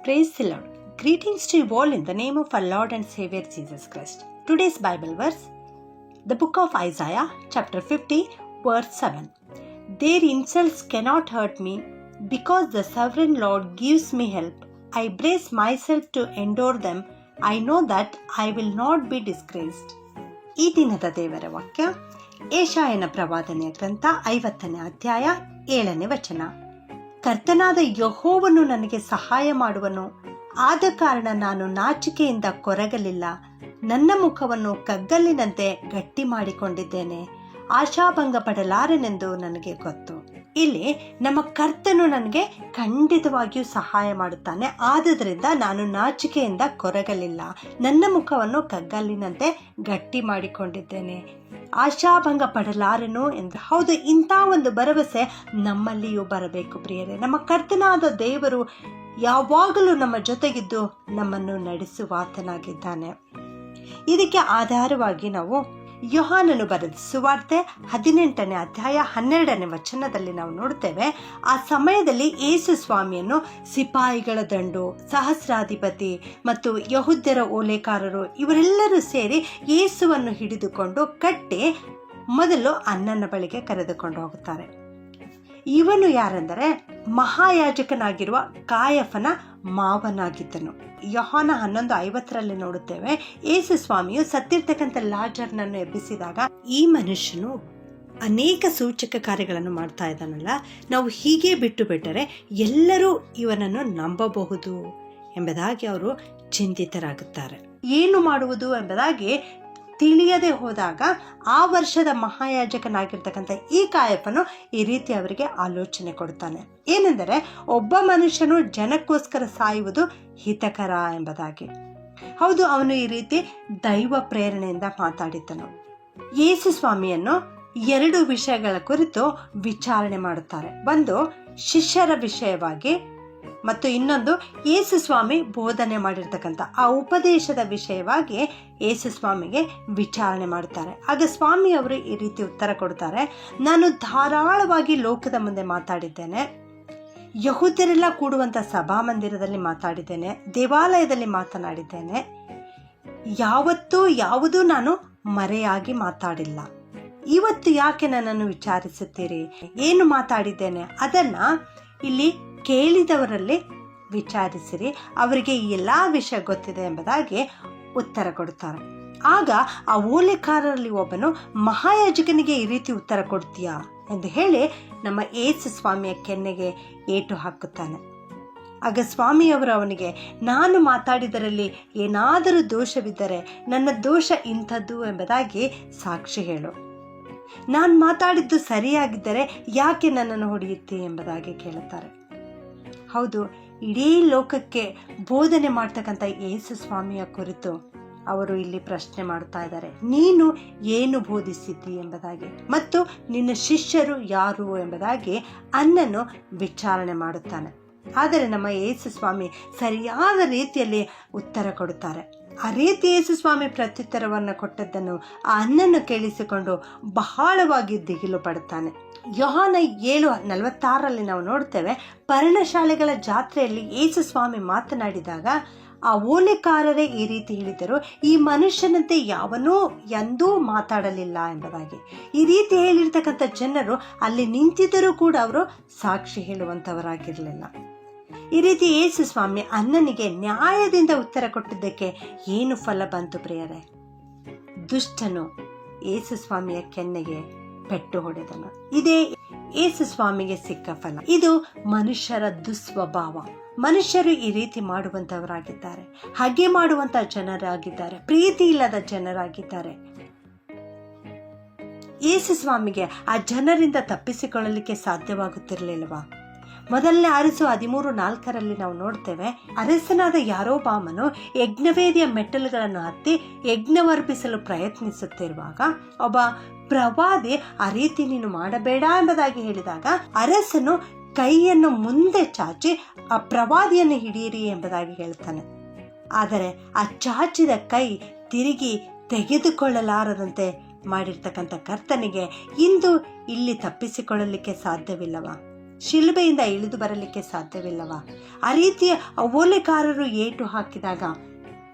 Praise the Lord. Greetings to you all in the name of our Lord and Savior Jesus Christ. Today's Bible verse, the book of Isaiah, chapter 50, verse 7. Their insults cannot hurt me, because the sovereign Lord gives me help. I brace myself to endure them. I know that I will not be disgraced. ಈ ದಿನದ ದೇವರ ವಾಕ್ಯ ಯೆಶಾಯನ ಪ್ರವಾದನೆಯ ಗ್ರಂಥ 50ನೇ ಅಧ್ಯಾಯ 7ನೇ ವಚನ. ಕರ್ತನಾದ ಯೆಹೋವನು ನನಗೆ ಸಹಾಯ ಮಾಡುವನು, ಆದ ಕಾರಣ ನಾನು ನಾಚಿಕೆಯಿಂದ ಕೊರಗಲಿಲ್ಲ. ನನ್ನ ಮುಖವನ್ನು ಕಗ್ಗಲ್ಲಿನಂತೆ ಗಟ್ಟಿ ಮಾಡಿಕೊಂಡಿದ್ದೇನೆ, ಆಶಾಭಂಗ ಪಡಲಾರೆನೆಂದು ನನಗೆ ಗೊತ್ತು. ಇಲ್ಲಿ ನಮ್ಮ ಕರ್ತನು ನನಗೆ ಖಂಡಿತವಾಗಿಯೂ ಸಹಾಯ ಮಾಡುತ್ತಾನೆ, ಆದುದರಿಂದ ನಾನು ನಾಚಿಕೆಯಿಂದ ಕೊರಗಲಿಲ್ಲ. ನನ್ನ ಮುಖವನ್ನು ಕಗ್ಗಲ್ಲಿನಂತೆ ಗಟ್ಟಿ ಮಾಡಿಕೊಂಡಿದ್ದೇನೆ, ಆಶಾಭಂಗ ಪಡಲಾರೆನು ಎಂದು. ಹೌದು, ಇಂಥ ಒಂದು ಭರವಸೆ ನಮ್ಮಲ್ಲಿಯೂ ಬರಬೇಕು ಪ್ರಿಯರೇ. ನಮ್ಮ ಕರ್ತನಾದ ದೇವರು ಯಾವಾಗಲೂ ನಮ್ಮ ಜೊತೆಗಿದ್ದು ನಮ್ಮನ್ನು ನಡೆಸುವಾತನಾಗಿದ್ದಾನೆ. ಇದಕ್ಕೆ ಆಧಾರವಾಗಿ ನಾವು ಯೋಹಾನನು ಬರೆದ ಸುವಾರ್ತೆ 18ನೇ ಅಧ್ಯಾಯ 12ನೇ ವಚನದಲ್ಲಿ ನಾವು ನೋಡ್ತೇವೆ. ಆ ಸಮಯದಲ್ಲಿ ಯೇಸು ಸ್ವಾಮಿಯನ್ನು ಸಿಪಾಯಿಗಳ ದಂಡು, ಸಹಸ್ರಾಧಿಪತಿ ಮತ್ತು ಯಹೂದ್ಯರ ಓಲೆಕಾರರು ಇವರೆಲ್ಲರೂ ಸೇರಿ ಯೇಸುವನ್ನು ಹಿಡಿದುಕೊಂಡು ಕಟ್ಟಿ ಮೊದಲು ಅನ್ನನ ಬಳಿಗೆ ಕರೆದುಕೊಂಡು ಹೋಗುತ್ತಾರೆ. ಇವನು ಯಾರೆಂದರೆ ಮಹಾಯಾಜಕನಾಗಿರುವ ಕಾಯಫನ ಮಾವನಾಗಿದ್ದನು. ಯೋಹಾನ 11:50 ನೋಡುತ್ತೇವೆ. ಯೇಸು ಸ್ವಾಮಿಯು ಸತ್ತಿರ್ತಕ್ಕಂಥ ಲಾಜರ್ನನ್ನು ಎಬ್ಬಿಸಿದಾಗ ಈ ಮನುಷ್ಯನು ಅನೇಕ ಸೂಚಕ ಕಾರ್ಯಗಳನ್ನು ಮಾಡ್ತಾ ಇದ್ದಾನಲ್ಲ, ನಾವು ಹೀಗೆ ಬಿಟ್ಟು ಬಿಟ್ಟರೆ ಎಲ್ಲರೂ ಇವನನ್ನು ನಂಬಬಹುದು ಎಂಬುದಾಗಿ ಅವರು ಚಿಂತಿತರಾಗುತ್ತಾರೆ. ಏನು ಮಾಡುವುದು ಎಂಬುದಾಗಿ ತಿಳಿಯದೆ ಹೋದಾಗ ಆ ವರ್ಷದ ಮಹಾಯಾಜಕನಾಗಿರ್ತಕ್ಕಂಥ ಈ ಕಾಯಫನು ಈ ರೀತಿ ಅವರಿಗೆ ಆಲೋಚನೆ ಕೊಡ್ತಾನೆ. ಏನೆಂದರೆ, ಒಬ್ಬ ಮನುಷ್ಯನು ಜನಕ್ಕೋಸ್ಕರ ಸಾಯುವುದು ಹಿತಕರ ಎಂಬುದಾಗಿ. ಹೌದು, ಅವನು ಈ ರೀತಿ ದೈವ ಪ್ರೇರಣೆಯಿಂದ ಮಾತಾಡಿದ್ದನು. ಯೇಸು ಸ್ವಾಮಿಯನ್ನು 2 ವಿಷಯಗಳ ಕುರಿತು ವಿಚಾರಣೆ ಮಾಡುತ್ತಾರೆ. ಒಂದು ಶಿಷ್ಯರ ವಿಷಯವಾಗಿ ಮತ್ತು ಇನ್ನೊಂದು ಯೇಸು ಸ್ವಾಮಿ ಬೋಧನೆ ಮಾಡಿರ್ತಕ್ಕಂಥ ಆ ಉಪದೇಶದ ವಿಷಯವಾಗಿ ಯೇಸು ಸ್ವಾಮಿಗೆ ವಿಚಾರಣೆ ಮಾಡುತ್ತಾರೆ. ಆಗ ಸ್ವಾಮಿ ಅವರು ಈ ರೀತಿ ಉತ್ತರ ಕೊಡ್ತಾರೆ. ನಾನು ಧಾರಾಳವಾಗಿ ಲೋಕದ ಮುಂದೆ ಮಾತಾಡಿದ್ದೇನೆ, ಯಹೂದ್ಯರೆಲ್ಲ ಕೂಡುವಂಥ ಸಭಾಮಂದಿರದಲ್ಲಿ ಮಾತಾಡಿದ್ದೇನೆ, ದೇವಾಲಯದಲ್ಲಿ ಮಾತನಾಡಿದ್ದೇನೆ. ಯಾವುದೂ ನಾನು ಮರೆಯಾಗಿ ಮಾತಾಡಿಲ್ಲ. ಇವತ್ತು ಯಾಕೆ ನನ್ನನ್ನು ವಿಚಾರಿಸುತ್ತೀರಿ? ಏನು ಮಾತಾಡಿದ್ದೇನೆ ಅದನ್ನ ಇಲ್ಲಿ ಕೇಳಿದವರಲ್ಲಿ ವಿಚಾರಿಸಿರಿ, ಅವರಿಗೆ ಈ ಎಲ್ಲ ವಿಷಯ ಗೊತ್ತಿದೆ ಎಂಬುದಾಗಿ ಉತ್ತರ ಕೊಡುತ್ತಾರೆ. ಆಗ ಆ ಓಲೆಕಾರರಲ್ಲಿ ಒಬ್ಬನು, ಮಹಾಯಾಜಕನಿಗೆ ಈ ರೀತಿ ಉತ್ತರ ಕೊಡ್ತೀಯಾ ಎಂದು ಹೇಳಿ ನಮ್ಮ ಯೇಸು ಸ್ವಾಮಿಯ ಕೆನ್ನೆಗೆ ಏಟು ಹಾಕುತ್ತಾನೆ. ಆಗ ಸ್ವಾಮಿಯವರು ಅವನಿಗೆ, ನಾನು ಮಾತಾಡಿದರಲ್ಲಿ ಏನಾದರೂ ದೋಷವಿದ್ದರೆ ನನ್ನ ದೋಷ ಇಂಥದ್ದು ಎಂಬುದಾಗಿ ಸಾಕ್ಷಿ ಹೇಳು. ನಾನು ಮಾತಾಡಿದ್ದು ಸರಿಯಾಗಿದ್ದರೆ ಯಾಕೆ ನನ್ನನ್ನು ಹೊಡೆಯುತ್ತಿ ಎಂಬುದಾಗಿ ಕೇಳುತ್ತಾರೆ. ಹೌದು, ಇಡೀ ಲೋಕಕ್ಕೆ ಬೋಧನೆ ಮಾಡ್ತಕ್ಕಂಥ ಯೇಸು ಸ್ವಾಮಿಯ ಕುರಿತು ಅವರು ಇಲ್ಲಿ ಪ್ರಶ್ನೆ ಮಾಡ್ತಾ ಇದ್ದಾರೆ. ನೀನು ಏನು ಬೋಧಿಸಿದ್ದಿ ಎಂಬುದಾಗಿ ಮತ್ತು ನಿನ್ನ ಶಿಷ್ಯರು ಯಾರು ಎಂಬುದಾಗಿ ಅನ್ನನ್ನು ವಿಚಾರಣೆ ಮಾಡುತ್ತಾನೆ. ಆದರೆ ನಮ್ಮ ಯೇಸು ಸ್ವಾಮಿ ಸರಿಯಾದ ರೀತಿಯಲ್ಲಿ ಉತ್ತರ ಕೊಡುತ್ತಾರೆ. ಆ ರೀತಿ ಯೇಸು ಸ್ವಾಮಿ ಪ್ರತ್ಯುತ್ತರವನ್ನು ಕೊಟ್ಟದ್ದನ್ನು ಆ ಅನ್ನನ್ನು ಕೇಳಿಸಿಕೊಂಡು ಬಹಳವಾಗಿ ದಿಗಿಲು ಪಡುತ್ತಾನೆ. ಯೋಹಾನ 7:46 ನಾವು ನೋಡ್ತೇವೆ. ಪರ್ಣಶಾಲೆಗಳ ಜಾತ್ರೆಯಲ್ಲಿ ಯೇಸು ಸ್ವಾಮಿ ಮಾತನಾಡಿದಾಗ ಆ ಓಲೆಕಾರರೇ ಈ ರೀತಿ ಹೇಳಿದರು, ಈ ಮನುಷ್ಯನಂತೆ ಯಾವನೂ ಎಂದೂ ಮಾತಾಡಲಿಲ್ಲ ಎಂಬುದಾಗಿ. ಈ ರೀತಿ ಹೇಳಿರ್ತಕ್ಕಂಥ ಜನರು ಅಲ್ಲಿ ನಿಂತಿದ್ದರೂ ಕೂಡ ಅವರು ಸಾಕ್ಷಿ ಹೇಳುವಂಥವರಾಗಿರಲಿಲ್ಲ. ಈ ರೀತಿ ಯೇಸು ಸ್ವಾಮಿ ಅನ್ನನಿಗೆ ನ್ಯಾಯದಿಂದ ಉತ್ತರ ಕೊಟ್ಟಿದ್ದಕ್ಕೆ ಏನು ಫಲ ಬಂತು ಪ್ರಿಯರೇ? ದುಷ್ಟನು ಯೇಸು ಸ್ವಾಮಿಯ ಕೆನ್ನೆಗೆ ಪೆಟ್ಟು ಹೊಡೆದನು. ಇದೇ ಯೇಸು ಸ್ವಾಮಿಗೆ ಸಿಕ್ಕ ಫಲ. ಇದು ಮನುಷ್ಯರ ದುಸ್ವಭಾವ. ಮನುಷ್ಯರು ಈ ರೀತಿ ಮಾಡುವಂತವರಾಗಿದ್ದಾರೆ, ಹಾಗೆ ಮಾಡುವಂತ ಜನರಾಗಿದ್ದಾರೆ, ಪ್ರೀತಿ ಇಲ್ಲದ ಜನರಾಗಿದ್ದಾರೆ. ಯೇಸು ಸ್ವಾಮಿಗೆ ಆ ಜನರಿಂದ ತಪ್ಪಿಸಿಕೊಳ್ಳಲಿಕ್ಕೆ ಸಾಧ್ಯವಾಗುತ್ತಿರಲಿಲ್ಲವಾ? ಮೊದಲನೇ ಅರಸು 13:4 ನಾವು ನೋಡ್ತೇವೆ. ಅರಸನಾದ ಯಾರೊಬ್ಬಾಮನು ಯಜ್ಞವೇದಿಯ ಮೆಟ್ಟಲುಗಳನ್ನು ಹತ್ತಿ ಯಜ್ಞವರ್ಪಿಸಲು ಪ್ರಯತ್ನಿಸುತ್ತಿರುವಾಗ ಒಬ್ಬ ಪ್ರವಾದಿ ಆ ರೀತಿ ನೀನು ಮಾಡಬೇಡ ಎಂಬುದಾಗಿ ಹೇಳಿದಾಗ ಅರಸನು ಕೈಯನ್ನು ಮುಂದೆ ಚಾಚಿ ಆ ಪ್ರವಾದಿಯನ್ನು ಹಿಡಿಯಿರಿ ಎಂಬುದಾಗಿ ಹೇಳ್ತಾನೆ. ಆದರೆ ಆ ಚಾಚಿದ ಕೈ ತಿರುಗಿ ತೆಗೆದುಕೊಳ್ಳಲಾರದಂತೆ ಮಾಡಿರ್ತಕ್ಕಂಥ ಕರ್ತನಿಗೆ ಇಂದು ಇಲ್ಲಿ ತಪ್ಪಿಸಿಕೊಳ್ಳಲಿಕ್ಕೆ ಸಾಧ್ಯವಿಲ್ಲವಾ? ಶಿಲುಬೆಯಿಂದ ಇಳಿದು ಬರಲಿಕ್ಕೆ ಸಾಧ್ಯವಿಲ್ಲವಾ? ಆ ರೀತಿಯ ಓಲೆಕಾರರು ಏಟು ಹಾಕಿದಾಗ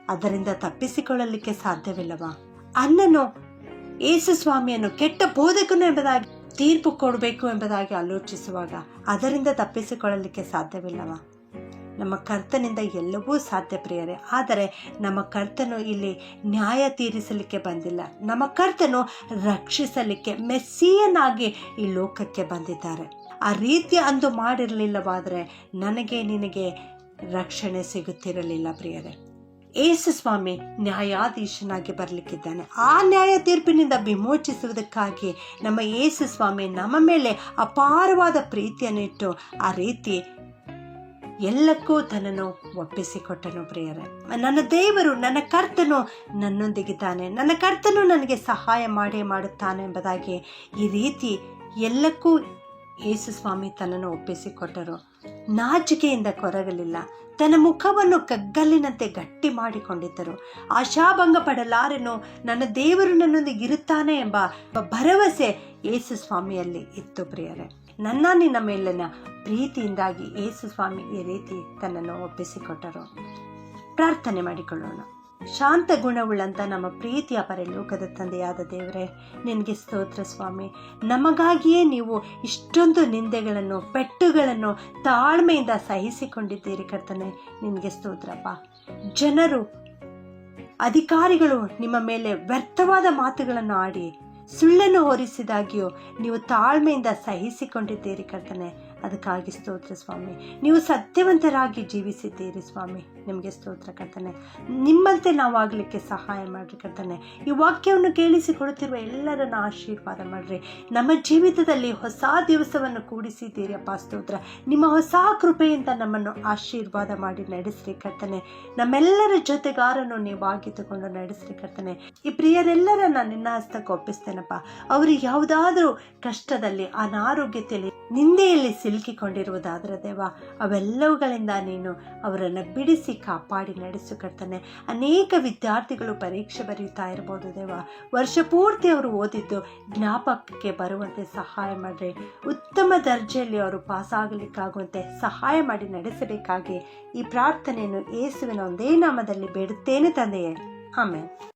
ಅದರಿಂದ ತಪ್ಪಿಸಿಕೊಳ್ಳಲಿಕ್ಕೆ ಸಾಧ್ಯವಿಲ್ಲವಾ? ಅನ್ನನು ಯೇಸು ಸ್ವಾಮಿಯನ್ನು ಕೆಟ್ಟ ಬೋಧಕನು ಎಂಬುದಾಗಿ ತೀರ್ಪು ಕೊಡಬೇಕು ಎಂಬುದಾಗಿ ಆಲೋಚಿಸುವಾಗ ಅದರಿಂದ ತಪ್ಪಿಸಿಕೊಳ್ಳಲಿಕ್ಕೆ ಸಾಧ್ಯವಿಲ್ಲವಾ? ನಮ್ಮ ಕರ್ತನಿಂದ ಎಲ್ಲವೂ ಸಾಧ್ಯ ಪ್ರಿಯರೇ. ಆದರೆ ನಮ್ಮ ಕರ್ತನು ಇಲ್ಲಿ ನ್ಯಾಯ ತೀರಿಸಲಿಕ್ಕೆ ಬಂದಿಲ್ಲ. ನಮ್ಮ ಕರ್ತನು ರಕ್ಷಿಸಲಿಕ್ಕೆ ಮೆಸ್ಸಿಯನಾಗಿ ಈ ಲೋಕಕ್ಕೆ ಬಂದಿದ್ದಾರೆ. ಆ ರೀತಿ ಅಂದು ಮಾಡಿರಲಿಲ್ಲವಾದರೆ ನನಗೆ ನಿನಗೆ ರಕ್ಷಣೆ ಸಿಗುತ್ತಿರಲಿಲ್ಲ ಪ್ರಿಯರೇ. ಯೇಸು ಸ್ವಾಮಿ ನ್ಯಾಯಾಧೀಶನಾಗಿ ಬರಲಿಕ್ಕಿದ್ದಾನೆ. ಆ ನ್ಯಾಯ ತೀರ್ಪಿನಿಂದ ವಿಮೋಚಿಸುವುದಕ್ಕಾಗಿ ನಮ್ಮ ಯೇಸು ಸ್ವಾಮಿ ನಮ್ಮ ಮೇಲೆ ಅಪಾರವಾದ ಪ್ರೀತಿಯನ್ನು ಇಟ್ಟು ಆ ರೀತಿ ಎಲ್ಲಕ್ಕೂ ತನ್ನನ್ನು ಒಪ್ಪಿಸಿಕೊಟ್ಟನು ಪ್ರಿಯರೇ. ನನ್ನ ದೇವರು, ನನ್ನ ಕರ್ತನು ನನ್ನೊಂದಿಗಿದ್ದಾನೆ, ನನ್ನ ಕರ್ತನು ನನಗೆ ಸಹಾಯ ಮಾಡುತ್ತಾನೆ ಎಂಬುದಾಗಿ ಈ ರೀತಿ ಎಲ್ಲಕ್ಕೂ ಯೇಸು ಸ್ವಾಮಿ ತನ್ನನ್ನು ಒಪ್ಪಿಸಿಕೊಟ್ಟರು. ನಾಚಿಕೆಯಿಂದ ಕೊರಗಲಿಲ್ಲ. ತನ್ನ ಮುಖವನ್ನು ಕಗ್ಗಲ್ಲಿನಂತೆ ಗಟ್ಟಿ ಮಾಡಿಕೊಂಡಿದ್ದರು. ಆಶಾಭಂಗ ಪಡಲಾರೆನು, ನನ್ನ ದೇವರು ನನ್ನೊಂದಿಗೆ ಇರುತ್ತಾನೆ ಎಂಬ ಭರವಸೆ ಯೇಸು ಸ್ವಾಮಿಯಲ್ಲಿ ಇತ್ತು ಪ್ರಿಯರೇ. ನನ್ನ ನಿನ್ನ ಮೇಲಿನ ಪ್ರೀತಿಯಿಂದಾಗಿ ಯೇಸು ಸ್ವಾಮಿ ಈ ರೀತಿ ತನ್ನನ್ನು ಒಪ್ಪಿಸಿಕೊಟ್ಟರು. ಪ್ರಾರ್ಥನೆ ಮಾಡಿಕೊಳ್ಳೋಣ. ಶಾಂತ ಗುಣವುಳ್ಳಂಥ ನಮ್ಮ ಪ್ರೀತಿಯ ಪರಲೋಕದ ತಂದೆಯಾದ ದೇವರೇ, ನಿನಗೆ ಸ್ತೋತ್ರ ಸ್ವಾಮಿ. ನಮಗಾಗಿಯೇ ನೀವು ಇಷ್ಟೊಂದು ನಿಂದೆಗಳನ್ನು, ಪೆಟ್ಟುಗಳನ್ನು ತಾಳ್ಮೆಯಿಂದ ಸಹಿಸಿಕೊಂಡಿದ್ದೀರಿ ಕರ್ತನೆ. ನಿನಗೆ ಸ್ತೋತ್ರಪ್ಪ. ಜನರು, ಅಧಿಕಾರಿಗಳು ನಿಮ್ಮ ಮೇಲೆ ವ್ಯರ್ಥವಾದ ಮಾತುಗಳನ್ನು ಆಡಿ ಸುಳ್ಳನ್ನು ಹೊರಿಸಿದಾಗಿಯೂ ನೀವು ತಾಳ್ಮೆಯಿಂದ ಸಹಿಸಿಕೊಂಡಿದ್ದೀರಿ ಕರ್ತನೆ. ಅದಕ್ಕಾಗಿ ಸ್ತೋತ್ರ ಸ್ವಾಮಿ. ನೀವು ಸತ್ಯವಂತರಾಗಿ ಜೀವಿಸಿದ್ದೀರಿ ಸ್ವಾಮಿ. ನಿಮಗೆ ಸ್ತೋತ್ರ ಕರ್ತನೆ. ನಿಮ್ಮಂತೆ ನಾವಾಗಲಿಕ್ಕೆ ಸಹಾಯ ಮಾಡಿರಿ ಕರ್ತನೆ. ಈ ವಾಕ್ಯವನ್ನು ಕೇಳಿಸಿಕೊಡುತ್ತಿರುವ ಎಲ್ಲರನ್ನ ಆಶೀರ್ವಾದ ಮಾಡಿರಿ. ನಮ್ಮ ಜೀವಿತದಲ್ಲಿ ಹೊಸ ದಿವಸವನ್ನು ಕೂಡಿಸಿದ್ದೀರಿ ಅಪ್ಪ. ಸ್ತೋತ್ರ. ನಿಮ್ಮ ಹೊಸ ಕೃಪೆಯಿಂದ ನಮ್ಮನ್ನು ಆಶೀರ್ವಾದ ಮಾಡಿ ನಡೆಸ್ರಿ ಕರ್ತನೆ. ನಮ್ಮೆಲ್ಲರ ಜೊತೆಗಾರನು ನೀವಾಗಿದ್ದುಕೊಂಡು ನಡೆಸ್ರಿ ಕರ್ತನೆ. ಈ ಪ್ರಿಯರೆಲ್ಲರನ್ನ ನಿನ್ನ ಹಸ್ತಕ್ಕೆ ಒಪ್ಪಿಸ್ತೇನಪ್ಪ. ಅವರು ಯಾವುದಾದ್ರೂ ಕಷ್ಟದಲ್ಲಿ, ಅನಾರೋಗ್ಯತೆಯಲ್ಲಿ, ನಿಂದೆಯಲ್ಲಿ ಸಿಲುಕಿಕೊಂಡಿರುವುದಾದರೆ ದೇವ, ಅವೆಲ್ಲವುಗಳಿಂದ ನೀನು ಅವರನ್ನು ಬಿಡಿಸಿ ಕಾಪಾಡಿ ನಡೆಸು ಕರ್ತನೆ. ಅನೇಕ ವಿದ್ಯಾರ್ಥಿಗಳು ಪರೀಕ್ಷೆ ಬರೆಯುತ್ತಾ ಇರ್ಬೋದು ದೇವ. ವರ್ಷ ಪೂರ್ತಿ ಅವರು ಓದಿದ್ದು ಜ್ಞಾಪಕಕ್ಕೆ ಬರುವಂತೆ ಸಹಾಯ ಮಾಡಿರಿ. ಉತ್ತಮ ದರ್ಜೆಯಲ್ಲಿ ಅವರು ಪಾಸಾಗಲಿಕ್ಕಾಗುವಂತೆ ಸಹಾಯ ಮಾಡಿ ನಡೆಸಬೇಕಾಗಿ ಈ ಪ್ರಾರ್ಥನೆಯನ್ನು ಯೇಸುವಿನ ಒಂದೇ ನಾಮದಲ್ಲಿ ಬೇಡುತ್ತೇನೆ ತಂದೆಯೇ. ಆಮೆನ್.